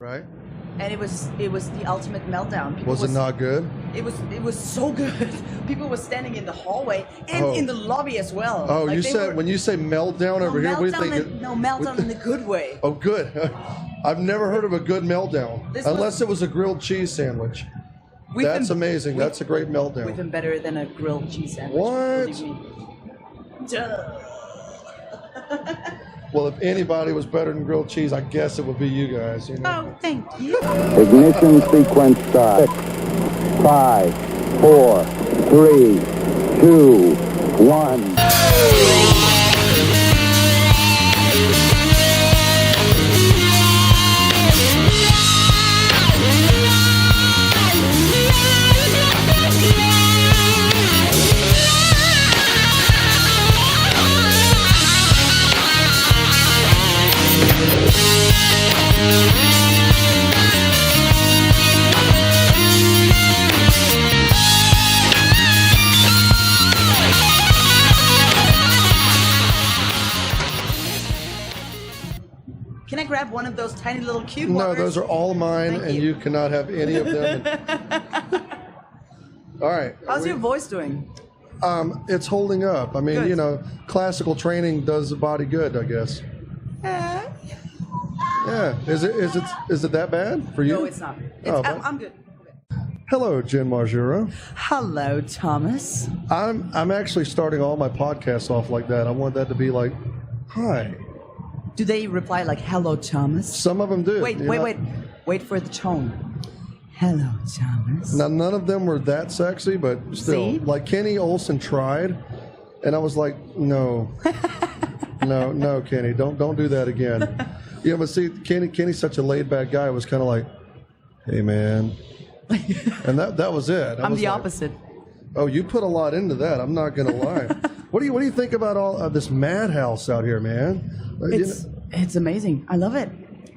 Right. And it was the ultimate meltdown. Was it not good? It was so good. People were standing in the hallway and in the lobby as well. Oh, like when you say meltdown over here, we think meltdown in a good way. Oh, good. I've never heard of a good meltdown unless it was a grilled cheese sandwich. That's amazing. That's a great meltdown. We've been better than a grilled cheese sandwich. What? Duh. Well, if anybody was better than grilled cheese, I guess it would be you guys. You know? Oh, thank you. Ignition sequence start. 5, 4, 3, 2, 1. Can I grab one of those tiny little cube waters? No, those are all mine, and you cannot have any of them. All right. How's your voice doing? It's holding up. I mean, good. You know, classical training does the body good, I guess. Yeah. Is it that bad for you? No, it's not. I'm good. Hello, Jen Majura. Hello, Thomas. I'm actually starting all my podcasts off like that. I want that to be like, hi. Do they reply like, hello, Thomas? Some of them do. Wait for the tone. Hello, Thomas. Now, none of them were that sexy, but still. See? Like Kenny Olsen tried, and I was like, no. no, Kenny, don't do that again. Yeah, but see, Kenny's such a laid-back guy. I was kind of like, hey, man. And that was it. I'm the opposite. Oh, you put a lot into that. I'm not going to lie. What do you think about all this madhouse out here, man? It's amazing. I love it.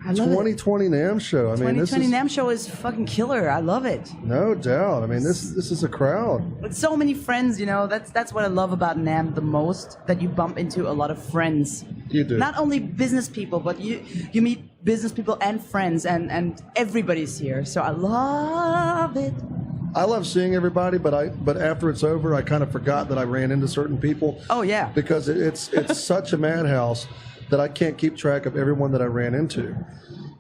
2020 NAMM Show. I mean, 2020 NAMM Show is fucking killer. I love it. No doubt. I mean, this is a crowd. With so many friends, you know, that's what I love about NAMM the most, that you bump into a lot of friends. You do. Not only business people, but you meet business people and friends, and everybody's here. So I love it. I love seeing everybody, but after it's over, I kind of forgot that I ran into certain people. Oh yeah. Because it's such a madhouse that I can't keep track of everyone that I ran into.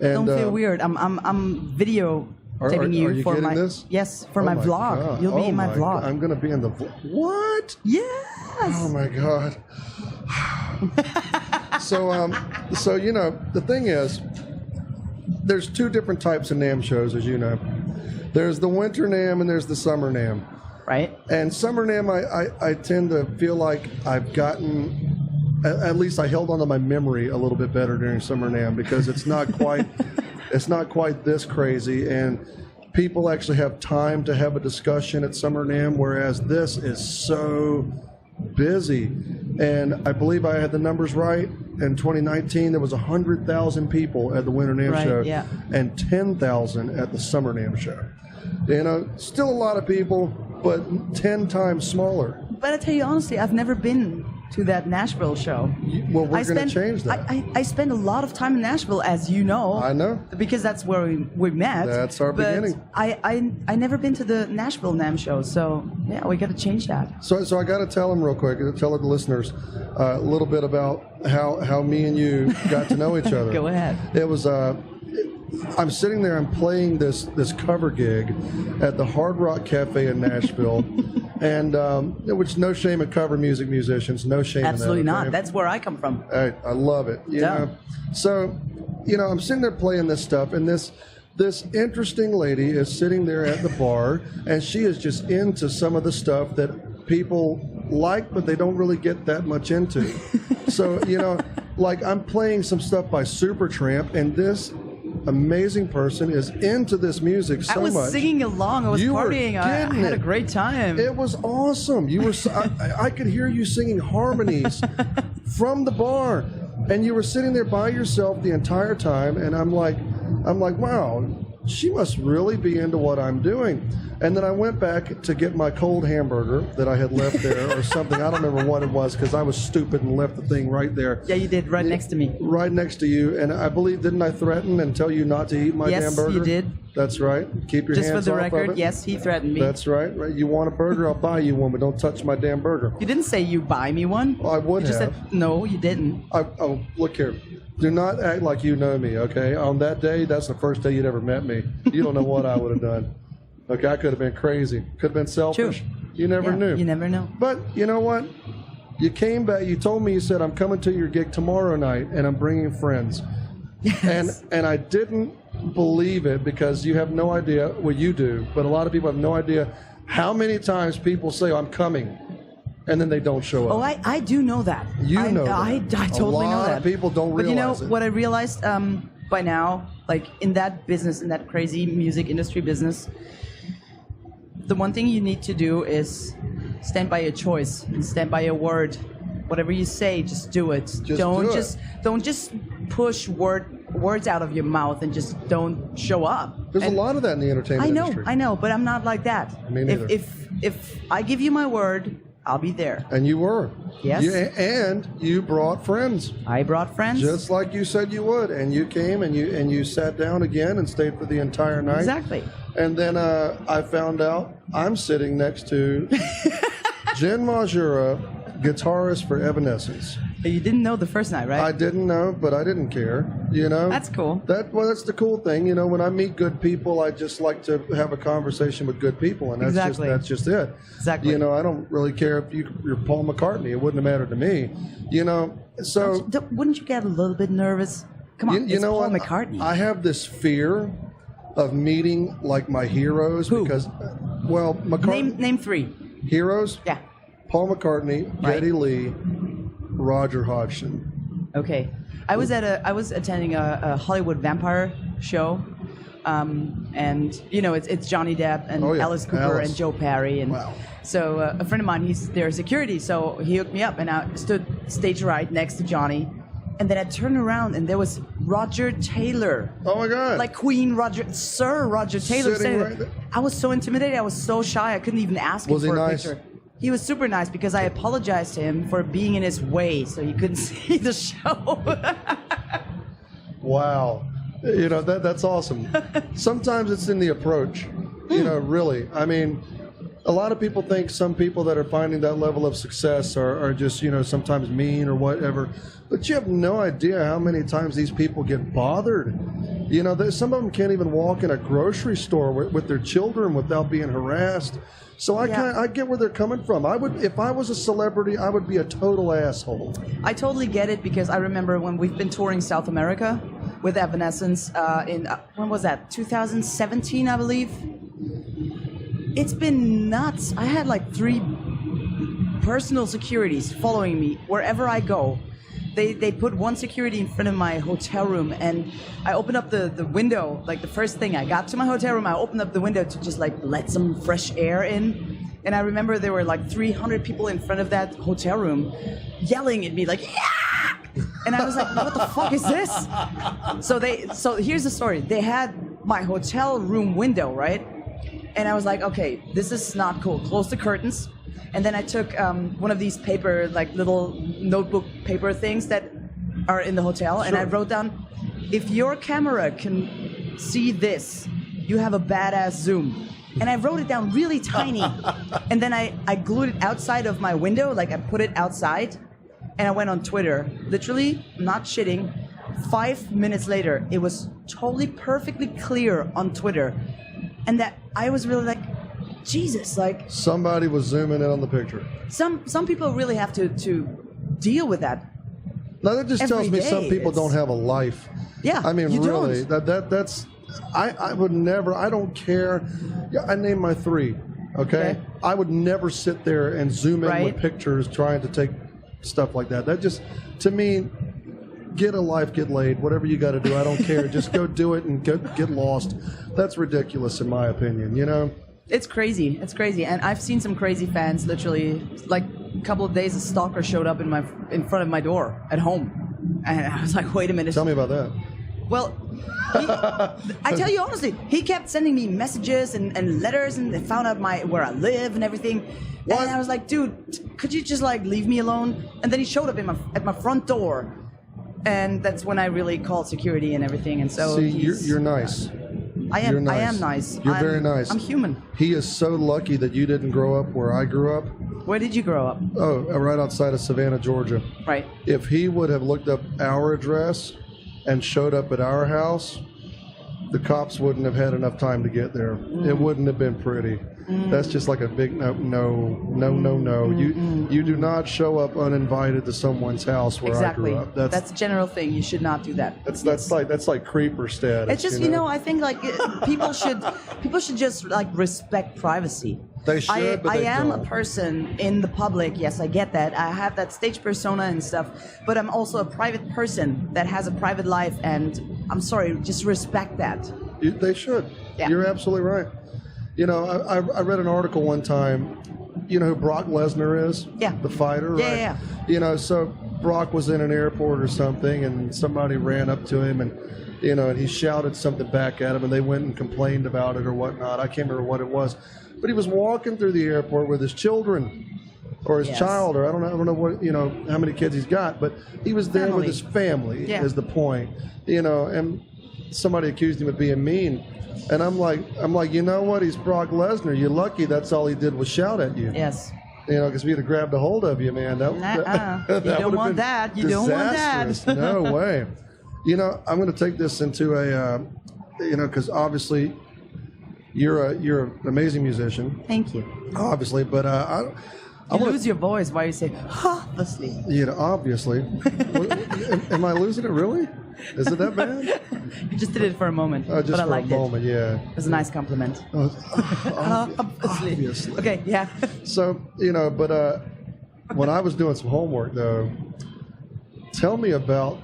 And, don't feel weird. I'm video taping you for my this? Yes, for my vlog. God. You'll be in my vlog. I'm gonna be in the What? Yes. Oh my God. So you know, the thing is, there's two different types of NAMM shows, as you know. There's the winter NAMM and there's the summer NAMM. Right. And summer NAMM, I tend to feel like I've gotten, at least I held onto my memory a little bit better during summer NAMM, because it's not quite this crazy, and people actually have time to have a discussion at summer NAMM, whereas this is so busy. And I believe I had the numbers right. In 2019, there was 100,000 people at the winter NAMM show, yeah. and 10,000 at the summer NAMM show. You know, still a lot of people, but 10 times smaller. But I tell you honestly, I've never been to that Nashville show. Well, we're going to change that. I spend a lot of time in Nashville, as you know. I know. Because that's where we met. That's our beginning. I never been to the Nashville NAMM show, so yeah, we got to change that. So I got to tell them real quick, tell the listeners a little bit about how me and you got to know each other. Go ahead. It was I'm sitting there, I'm playing this cover gig at the Hard Rock Cafe in Nashville. And which, no shame at cover music musicians, no shame in that. Absolutely not. That's where I come from. I love it. You know? So, you know, I'm sitting there playing this stuff, and this interesting lady is sitting there at the bar, and she is just into some of the stuff that people like, but they don't really get that much into. So, you know, like I'm playing some stuff by Supertramp, and this amazing person is into this music so much. I was singing along. I was partying. I had a great time. It was awesome. You were. I could hear you singing harmonies from the bar, and you were sitting there by yourself the entire time. And I'm like, wow, she must really be into what I'm doing. And then I went back to get my cold hamburger that I had left there or something. I don't remember what it was because I was stupid and left the thing right there. Yeah, you did, right next to me. Right next to you. And I believe, didn't I threaten and tell you not to eat my damn burger? Yes, you did. That's right. Keep your Just hands for the off record, of it. yes, he threatened me. That's right. You want a burger? I'll buy you one, but don't touch my damn burger. You didn't say you buy me one. Well, I would you just have. Said, no, you didn't. Oh, look here. Do not act like you know me, okay? On that day, that's the first day you'd ever met me. You don't know what I would have done. Okay, I could have been crazy. Could have been selfish. True. You never knew. You never know. But you know what? You came back. You told me, you said, I'm coming to your gig tomorrow night, and I'm bringing friends. Yes. And I didn't believe it because you have no idea. Well, you do, but a lot of people have no idea how many times people say, I'm coming, and then they don't show up. Oh, I do know that. You know that. I totally know that. A lot of people don't realize it. But you know what I realized by now, like in that business, in that crazy music industry business, the one thing you need to do is stand by your choice and stand by your word. Whatever you say, just do it. Don't just push words out of your mouth and just don't show up. There's a lot of that in the entertainment industry. I know, but I'm not like that. Me neither. If I give you my word, I'll be there. And you were. Yes. And you brought friends. I brought friends. Just like you said you would. And you came and you sat down again and stayed for the entire night. Exactly. And then I found out I'm sitting next to Jen Majura, guitarist for Evanescence. You didn't know the first night, right? I didn't know, but I didn't care. You know, that's cool. That's the cool thing. You know, when I meet good people, I just like to have a conversation with good people, and that's just it. Exactly. You know, I don't really care if you're Paul McCartney. It wouldn't have mattered to me. You know, so wouldn't you get a little bit nervous? Come on, you know Paul what? McCartney. I have this fear of meeting like my heroes. Who? Because, well, McCartney. Name three Heroes. Yeah. Paul McCartney, Geddy Lee, Roger Hodgson. Okay, I was attending a Hollywood vampire show, and you know it's Johnny Depp and Alice Cooper and Joe Perry, and so a friend of mine, he's their security, so he hooked me up, and I stood stage right next to Johnny, and then I turned around and there was Roger Taylor. Oh my God! Like Queen Sir Roger Taylor. Sitting right there. I was so intimidated. I was so shy. I couldn't even ask him for a picture. He was super nice because I apologized to him for being in his way so he couldn't see the show. Wow. You know, that's awesome. Sometimes it's in the approach, you know, really. I mean, a lot of people think some people that are finding that level of success are just, you know, sometimes mean or whatever. But you have no idea how many times these people get bothered. You know, some of them can't even walk in a grocery store with their children without being harassed. So I get where they're coming from. If I was a celebrity, I would be a total asshole. I totally get it because I remember when we've been touring South America with Evanescence in when was that? 2017, I believe. It's been nuts. I had like 3 personal securities following me wherever I go. They put one security in front of my hotel room, and I opened up the window. Like the first thing I got to my hotel room, I opened up the window to just like let some fresh air in. And I remember there were like 300 people in front of that hotel room yelling at me like, yeah! And I was like, what the fuck is this? So here's the story. They had my hotel room window, right? And I was like, okay, this is not cool. Close the curtains. And then I took one of these paper, like little notebook paper things that are in the hotel, and I wrote down, if your camera can see this, you have a badass zoom. And I wrote it down really tiny. And then I glued it outside of my window, like I put it outside, and I went on Twitter. Literally, not shitting, 5 minutes later, it was totally perfectly clear on Twitter. And that I was really like, Jesus, like somebody was zooming in on the picture. Some people really have to deal with that. Now that just tells me some people don't have a life. Yeah, I mean, you really, don't. that's I would never. I don't care. I named my 3. Okay, I would never sit there and zoom in with pictures trying to take stuff like that. That just, to me, get a life, get laid, whatever you got to do. I don't care. Just go do it and get lost. That's ridiculous in my opinion. You know. It's crazy. It's crazy. And I've seen some crazy fans literally, like a couple of days, a stalker showed up in front of my door at home. And I was like, wait a minute. Tell me about that. Well, I tell you honestly, he kept sending me messages and letters, and they found out where I live and everything. What? And I was like, dude, could you just like leave me alone? And then he showed up at my front door, and that's when I really called security and everything. And so see, you're nice. I am. You're nice. I am nice. You're very nice. I'm human. He is so lucky that you didn't grow up where I grew up. Where did you grow up? Oh, right outside of Savannah, Georgia. Right. If he would have looked up our address and showed up at our house, the cops wouldn't have had enough time to get there. It wouldn't have been pretty. That's just like a big no. You do not show up uninvited to someone's house where Exactly. I grew up. That's a general thing. You should not do that. That's like creeper status. It's just I think like people should just like respect privacy. They should, but I they am don't. a person in the public. Yes, I get that. I have that stage persona and stuff, but I'm also a private person that has a private life, and I'm sorry, just respect that. They should. Yeah. You're absolutely right. I read an article one time. You know who Brock Lesnar is? Yeah. The fighter, right? Yeah. So Brock was in an airport or something, and somebody ran up to him, and and he shouted something back at him, and they went and complained about it or whatnot. I can't remember what it was, but he was walking through the airport with his children, or his child, or I don't know what how many kids he's got, but he was there with his family. Yeah. Is the point? And somebody accused him of being mean. And I'm like, you know what? He's Brock Lesnar. You're lucky. That's all he did was shout at you. Yes. Because if he'd have grabbed a hold of you, man, that You don't would want have that. been You don't want that. disastrous. No way. I'm going to take this into a, because obviously you're an amazing musician. Thank you. Obviously, but I lose your voice while you say obviously. Obviously. Am I losing it really? Is it that bad? You just did it for a moment, Just but I for liked a moment, yeah. It was a nice compliment. Obviously. Okay, yeah. So, but when I was doing some homework, though, tell me about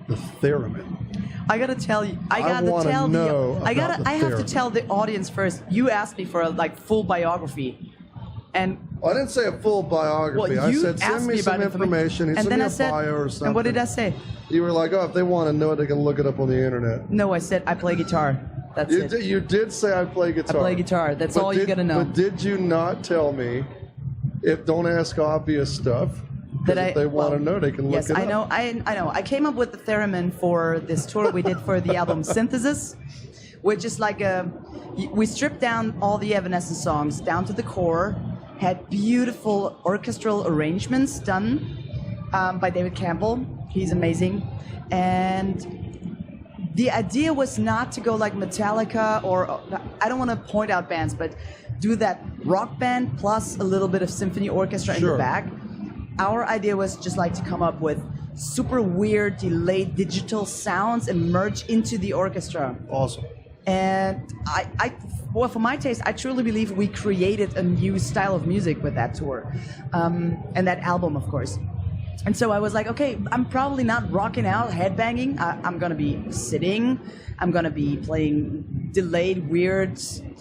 the theremin. I gotta tell you. I have to tell the audience first. You asked me for a full biography, and I didn't say a full biography. I you said send asked me some about information. and Send then me I a said, bio or something. and what did I say? You were like, if they want to know it, they can look it up on the internet. No, I said I play guitar. That's it. You did say I play guitar. I play guitar. That's all you gotta know. But did you not tell me don't ask obvious stuff? If they want to know, they can look it up. Yes, I know. I know. I came up with the theremin for this tour we did for the album Synthesis, which is we stripped down all the Evanescence songs down to the core, had beautiful orchestral arrangements done by David Campbell. He's amazing. And the idea was not to go like Metallica or, I don't want to point out bands, but do that rock band plus a little bit of symphony orchestra in the back. Our idea was just to come up with super weird delayed digital sounds and merge into the orchestra. Awesome. And well, for my taste, I truly believe we created a new style of music with that tour, and that album, of course. And so I was like, okay, I'm probably not rocking out, headbanging. I'm gonna be sitting. I'm gonna be playing delayed, weird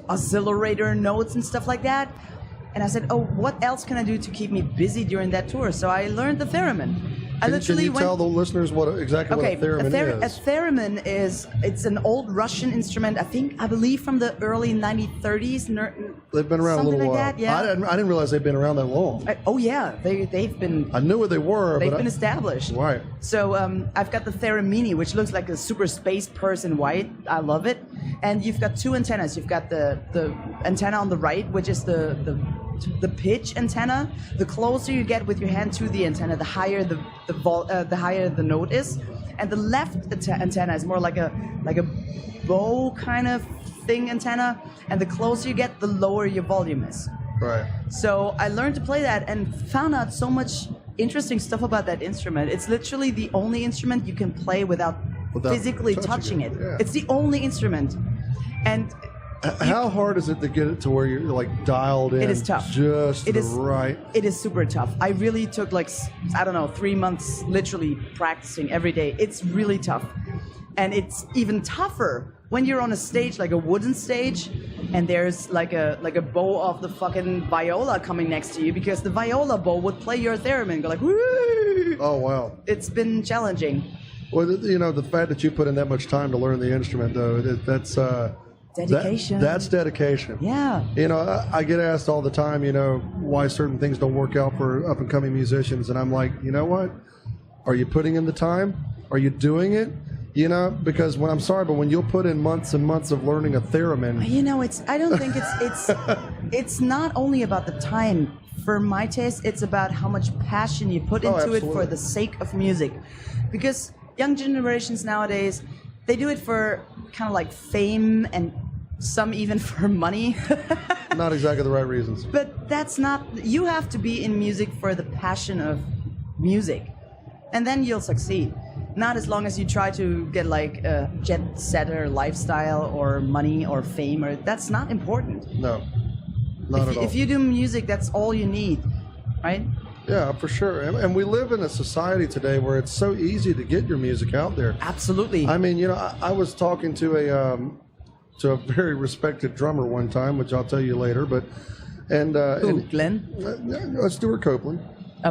oscillator notes and stuff like that. And I said, oh, what else can I do to keep me busy during that tour? So I learned the theremin. Can you tell the listeners what a theremin is? A theremin it's an old Russian instrument, I believe from the early 1930s. They've been around a little while. That, yeah. I didn't realize they've been around that long. They've been... I knew what they were, They've been established. Right. So I've got the theremin, which looks like a super space person white. I love it. And you've got two antennas. You've got the antenna on the right, which is the pitch antenna. The closer you get with your hand to the antenna, the higher the higher the note is. And the left antenna is more like a bow kind of thing antenna. And the closer you get, the lower your volume is. Right. So I learned to play that and found out so much interesting stuff about that instrument. It's literally the only instrument you can play without physically touching it. Yeah. It's the only instrument. And how hard is it to get it to where you're dialed in? It is tough. Right. It is super tough. I really took 3 months literally practicing every day. It's really tough. And it's even tougher when you're on a stage, like a wooden stage, and there's like a bow of the fucking viola coming next to you, because the viola bow would play your theremin and go like, woo! Oh, wow. It's been challenging. Well, you know, the fact that you put in that much time to learn the instrument, though, that's dedication. That's dedication. Yeah. You know, I get asked all the time, you know, why certain things don't work out for up and coming musicians, and I'm like, you know what? Are you putting in the time? Are you doing it? You know, because I'm sorry, but when you'll put in months and months of learning a theremin, you know, I don't think it's not only about the time. For my taste, it's about how much passion you put into it for the sake of music, because young generations nowadays, they do it for kind of like fame and some even for money. not exactly the right reasons. But that's not, you have to be in music for the passion of music, and then you'll succeed. Not as long as you try to get like a jet setter lifestyle or money or fame, or that's not important. No, not at all. If you do music, that's all you need, right? Yeah, for sure. And we live in a society today where it's so easy to get your music out there. Absolutely. I mean, you know, I was talking to a very respected drummer one time, which I'll tell you later. But Who, Glenn? Stuart Copeland.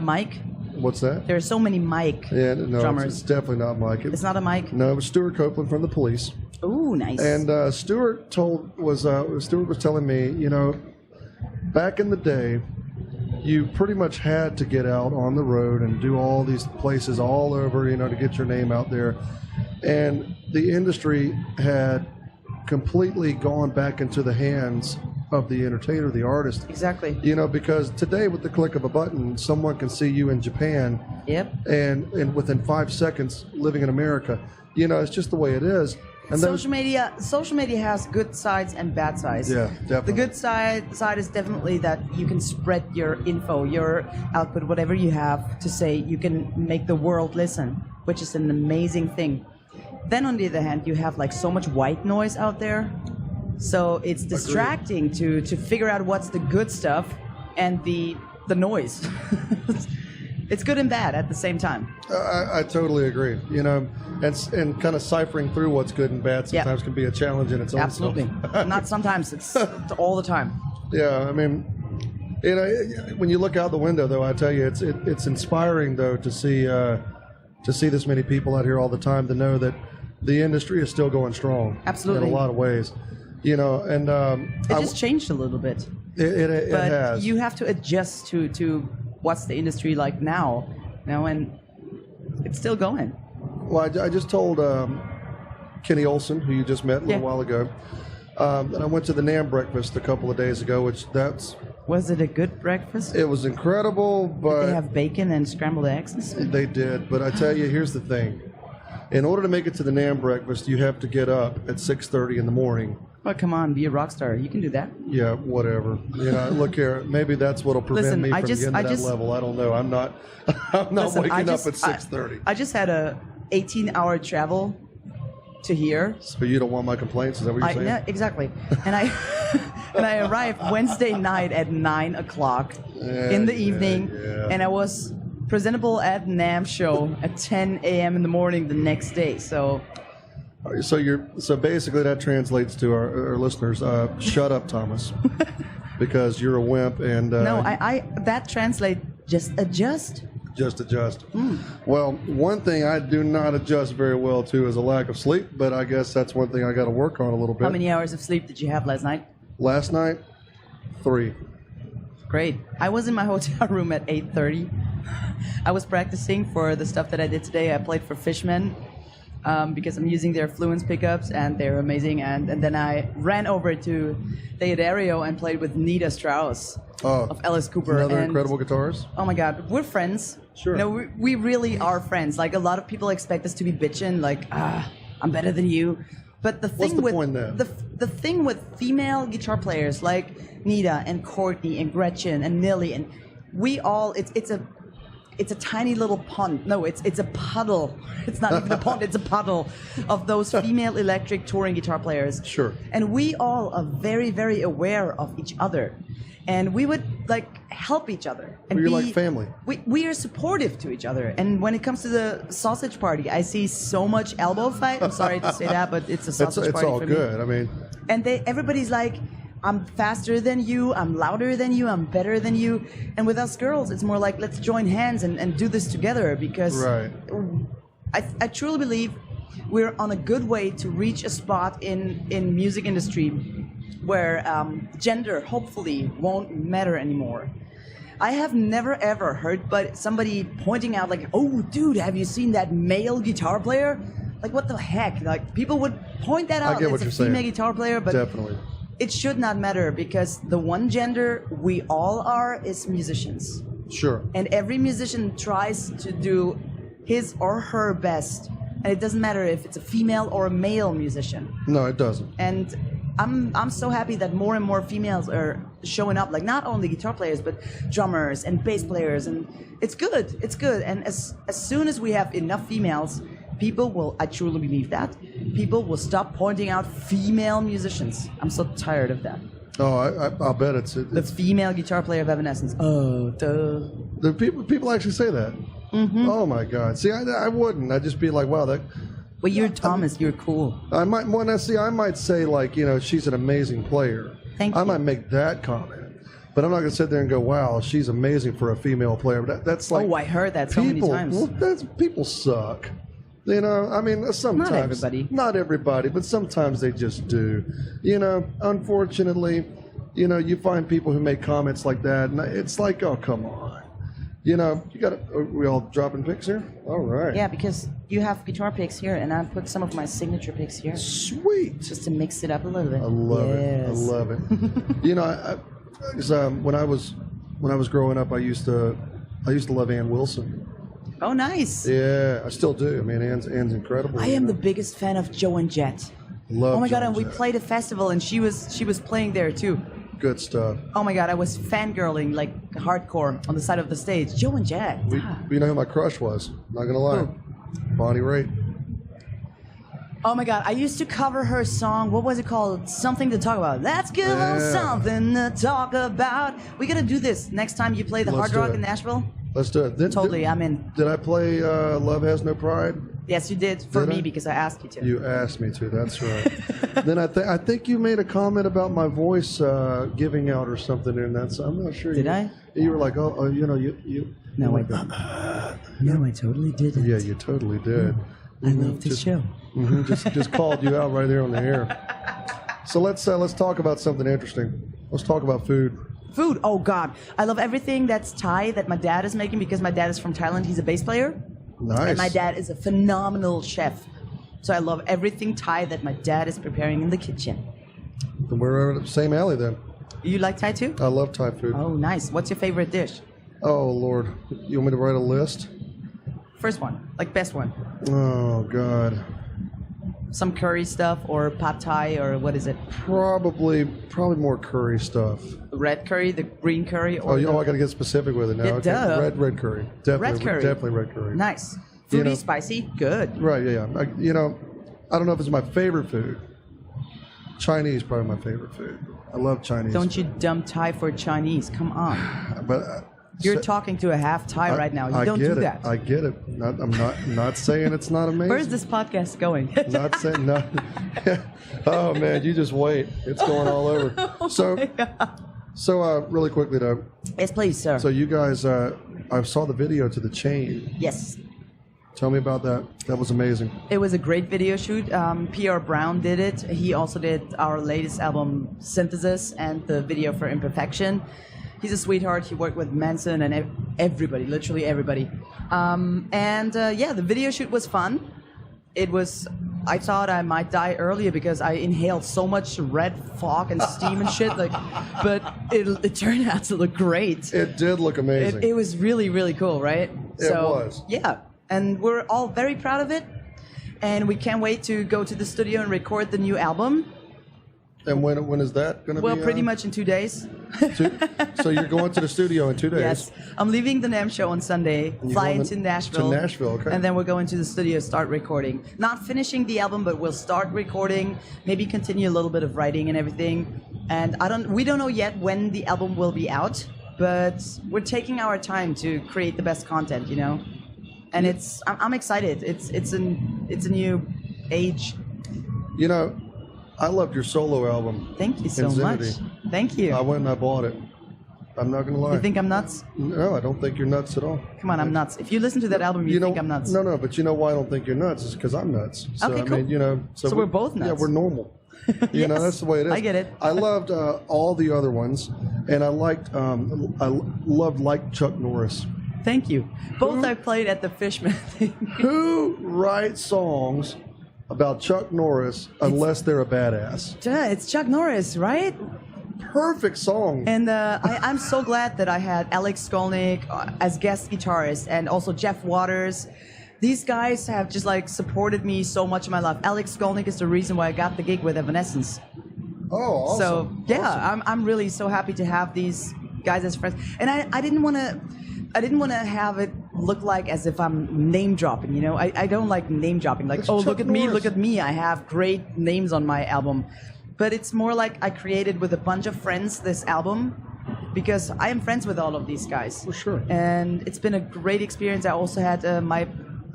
Mike? What's that? There are so many Mike drummers. It's definitely not Mike. It's not a Mike? No, it was Stuart Copeland from the Police. Ooh, nice. And Stuart was telling me, you know, back in the day, you pretty much had to get out on the road and do all these places all over, you know, to get your name out there. And the industry had completely gone back into the hands of the entertainer, the artist. Exactly. You know, because today with the click of a button, someone can see you in Japan. Yep. And within 5 seconds living in America. You know, it's just the way it is. And social media has good sides and bad sides. Yeah, definitely. The good side is definitely that you can spread your info, your output, whatever you have to say. You can make the world listen, which is an amazing thing. Then on the other hand, you have like so much white noise out there. So it's distracting to figure out what's the good stuff and the noise. It's good and bad at the same time. I totally agree. You know, and kind of ciphering through what's good and bad sometimes can be a challenge in its own Absolutely. Not sometimes. It's all the time. Yeah, I mean, you know, when you look out the window, though, I tell you, it's inspiring though to see this many people out here all the time, to know that the industry is still going strong. Absolutely. In a lot of ways. You know, and it just changed a little bit. It but has. You have to adjust to what's the industry like now, you know, and it's still going. Well, I just told Kenny Olson, who you just met a little while ago, that I went to the NAMM breakfast a couple of days ago, Was it a good breakfast? It was incredible, but... Did they have bacon and scrambled eggs? They did, but I tell you, here's the thing. In order to make it to the NAMM breakfast, you have to get up at 6:30 in the morning. Oh, come on, be a rock star. You can do that. Yeah, whatever. You know, look here, maybe that's what'll prevent me from getting to that level. I don't know. I'm not waking up at 6:30. I just had a 18-hour travel to here. So you don't want my complaints? Is that what you're saying? Yeah, exactly. And I arrived Wednesday night at 9 o'clock in the evening, and I was presentable at NAMM Show at 10 a.m. in the morning the next day. So basically that translates to our listeners. Shut up, Thomas, because you're a wimp. And no, that translates. Just adjust. Just adjust. Well, one thing I do not adjust very well to is a lack of sleep, but I guess that's one thing I got to work on a little bit. How many hours of sleep did you have last night? Last night, 3. Great. I was in my hotel room at 8:30. I was practicing for the stuff that I did today. I played for Fishmen because I'm using their Fluence pickups, and they're amazing. And then I ran over to Theodario and played with Nita Strauss of Alice Cooper. Another incredible guitarist. Oh my God, we're friends. Sure. You know, we really are friends. Like, a lot of people expect us to be bitching, like, I'm better than you. But the thing the thing with female guitar players like Nita and Courtney and Gretchen and Nilly, and we all, it's a tiny little pond. No, it's a puddle. It's not even a pond, it's a puddle of those female electric touring guitar players. Sure. And we all are very, very aware of each other. And we would like help each other. And you're like family. We are supportive to each other. And when it comes to the sausage party, I see so much elbow fight. I'm sorry to say that, but it's a sausage party for me. It's all good. I mean. And everybody's like, I'm faster than you, I'm louder than you, I'm better than you. And with us girls, it's more like, let's join hands and do this together, because I truly believe we're on a good way to reach a spot in music industry where gender hopefully won't matter anymore. I have never ever heard but somebody pointing out like, oh dude, have you seen that male guitar player? Like what the heck? Like people would point that out. I get what you're saying. Female guitar player, but Definitely. it should not matter because the one gender we all are is musicians. Sure. And every musician tries to do his or her best. And it doesn't matter if it's a female or a male musician. No, it doesn't. And I'm so happy that more and more females are showing up, like not only guitar players, but drummers and bass players. And it's good. It's good. And as soon as we have enough females, people will, I truly believe that, people will stop pointing out female musicians. I'm so tired of that. Oh, I'll bet it's The female guitar player of Evanescence. Oh, duh. the people actually say that. Mm-hmm. Oh my God! See, I wouldn't. I'd just be like, wow, that. Well, you're Thomas. You're cool. I might I might say like, she's an amazing player. Thank I you. might make that comment, but I'm not going to sit there and go, wow, she's amazing for a female player. But that's like. Oh, I heard that so many times. Well, people suck. I mean, sometimes. Not everybody. Not everybody, but sometimes they just do. Unfortunately, you find people who make comments like that, and it's like, oh, come on. You got to. Are we all dropping picks here? All right. Yeah, because you have guitar picks here, and I put some of my signature picks here. Sweet. Just to mix it up a little bit. I love it. I love it. When I was growing up, I used to love Ann Wilson. Oh, nice. Yeah, I still do. I mean, Ann's incredible. I am the biggest fan of Joe and Jet. Love. Oh my God, Joan and we Jett. played a festival, and she was playing there too. Good stuff. Oh my God, I was fangirling like hardcore on the side of the stage. Joe and Jet. You know who my crush was? Not gonna lie, Who? Bonnie Raitt. Oh my God, I used to cover her song. What was it called? Something to Talk About. Let's give them Yeah. something to talk about. We gotta do this next time you play the Let's Hard do Rock it. in Nashville. Let's do it. Totally, I'm in. Did I play Love Has No Pride? Yes, you did for Did me I? because I asked you to. You asked me to. That's right. Then I think you made a comment about my voice giving out or something, and I'm not sure. Did I? You were like, you. No, I didn't. No, I totally didn't. Yeah, you totally did. I love this show. Just called you out right there on the air. So let's talk about something interesting. Let's talk about food. Food. Oh God, I love everything that's Thai that my dad is making because my dad is from Thailand. He's a bass player. Nice. And my dad is a phenomenal chef. So I love everything Thai that my dad is preparing in the kitchen. Then we're in the same alley then. You like Thai too? I love Thai food. Oh, nice. What's your favorite dish? Oh Lord, you want me to write a list? First one, like best one. Oh God. Some curry stuff or pad Thai or what is it? Probably more curry stuff. Red curry, the green curry, or I got to get specific with it now. Yeah, Okay. duh. Red curry. Definitely, Red curry. Definitely red curry. Nice. Fruity, know- spicy, good. Right, yeah. I don't know if it's my favorite food. Chinese probably my favorite food. I love Chinese. Don't you dump Thai for Chinese? Come on. But You're talking to a half Thai right now. You don't get do it. that. I get it. I'm not saying it's not amazing. Where's this podcast going? Not saying no. Oh man, you just wait. It's going all over. So really quickly though. Yes, please, sir. So you guys, I saw the video to The Chain. Yes. Tell me about that. That was amazing. It was a great video shoot. PR Brown did it. He also did our latest album, Synthesis, and the video for Imperfection. He's a sweetheart. He worked with Manson and everybody, literally everybody. The video shoot was fun. I thought I might die earlier because I inhaled so much red fog and steam and shit. But it turned out to look great. It did look amazing. It was really, really cool, right? It was. Yeah, and we're all very proud of it. And we can't wait to go to the studio and record the new album. And when is that going to be? Well, pretty much in 2 days. So you're going to the studio in 2 days? Yes. I'm leaving the NAMM Show on Sunday, you're flying going to Nashville. To Nashville, okay. And then we're going to the studio, start recording. Not finishing the album, but we'll start recording, maybe continue a little bit of writing and everything. And we don't know yet when the album will be out, but we're taking our time to create the best content, And I'm excited. It's a new age. I loved your solo album. Thank you so Infinity. much. Thank you. I went and I bought it. I'm not going to lie. You think I'm nuts? No, I don't think you're nuts at all. Come on, I'm nuts. If you listen to that album, you think I'm nuts. No, but you know why I don't think you're nuts? It's because I'm nuts. So, Okay, cool. I mean, so we're both nuts. Yeah, we're normal. You know, Yes, that's the way it is. I get it. I loved all the other ones, and I loved like Chuck Norris. Thank you. Both I played at the Fishman thing. Who writes songs about Chuck Norris unless they're a badass? Duh, it's Chuck Norris, right? Perfect song. And I'm so glad that I had Alex Skolnick as guest guitarist and also Jeff Waters. These guys have just like supported me so much in my life. Alex Skolnick is the reason why I got the gig with Evanescence. Oh, awesome. So yeah, Awesome. I'm really so happy to have these guys as friends. And I didn't want to have it look like as if I'm name dropping. You know, I don't like name dropping. Like, It's oh, Chuck look at me, Norris. look at me. I have great names on my album. But it's more like I created with a bunch of friends this album because I am friends with all of these guys. For sure. And it's been a great experience. I also had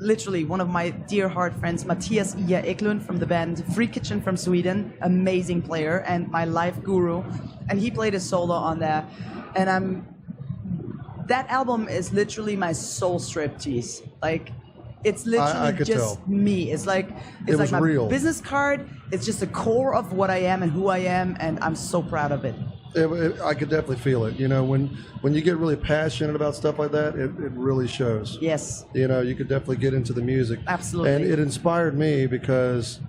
literally one of my dear heart friends, Mattias Ia Eklund from the band Free Kitchen from Sweden, amazing player and my life guru, and he played a solo on there, and that album is literally my soul striptease. Like, it's literally I could just tell. me. It's like was my real. business card. It's just the core of what I am and who I am, and I'm so proud of it. I could definitely feel it. You know, when you get really passionate about stuff like that, it really shows. Yes. You know, you could definitely get into the music. Absolutely. And it inspired me because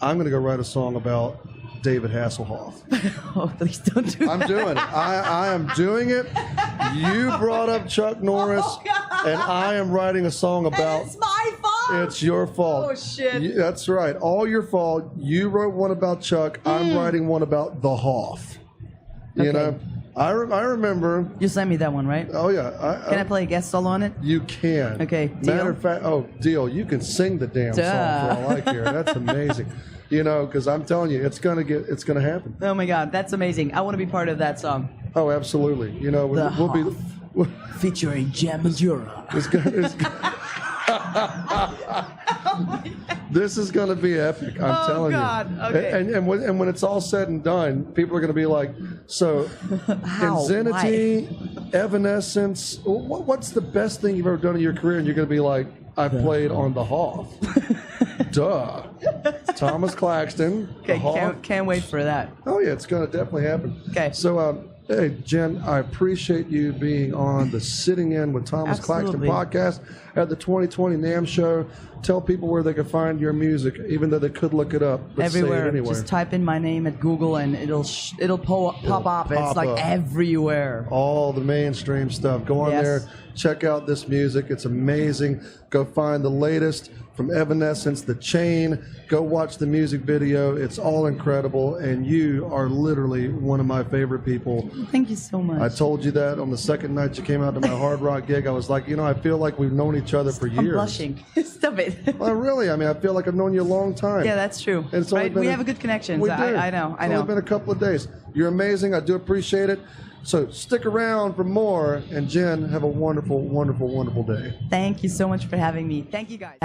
I'm going to go write a song about David Hasselhoff. Oh, please don't do that. I'm doing it. I am doing it. You brought up Chuck Norris, Oh, God. and I am writing a song about. It's my fault. It's your fault. Oh, shit. That's right. All your fault. You wrote one about Chuck. I'm writing one about the Hoff. You Okay. know, I remember. You sent me that one, right? Oh yeah. Can I play a guest solo on it? You can. Okay, deal? Matter of fact, deal. You can sing the damn song for all I care. That's amazing. You know, because I'm telling you, it's gonna happen. Oh my God, that's amazing. I want to be part of that song. Oh, absolutely. You know, The we'll be. Featuring Majura. This is going to be epic. I'm telling God. you. Okay. And when it's all said and done, people are going to be like, so, How? Insanity, Evanescence. What's the best thing you've ever done in your career? And you're going to be like, I played on the Hoff. Duh. Thomas Claxton. Okay, the Hoff. can't wait for that. Oh yeah, it's going to definitely happen. Okay. So, hey, Jen, I appreciate you being on the Sitting In with Thomas Absolutely. Claxton podcast at the 2020 NAMM Show. Tell people where they can find your music, even though they could look it up. But Everywhere. Say it anyway. Just type in my name at Google and it'll pop up. It's pop like up. everywhere. All the mainstream stuff. Go on Yes. there, check out this music. It's amazing. Go find the latest from Evanescence, The Chain. Go watch the music video. It's all incredible, and you are literally one of my favorite people. Thank you so much. I told you that on the second night you came out to my Hard Rock gig. I was like, I feel like we've known each other for years. I'm blushing. Stop it. Well, really? I mean, I feel like I've known you a long time. Yeah, that's true. And it's only Right? been We have a good connection. We do. I know. It's only been a couple of days. You're amazing. I do appreciate it. So stick around for more. And Jen, have a wonderful, wonderful, wonderful day. Thank you so much for having me. Thank you guys.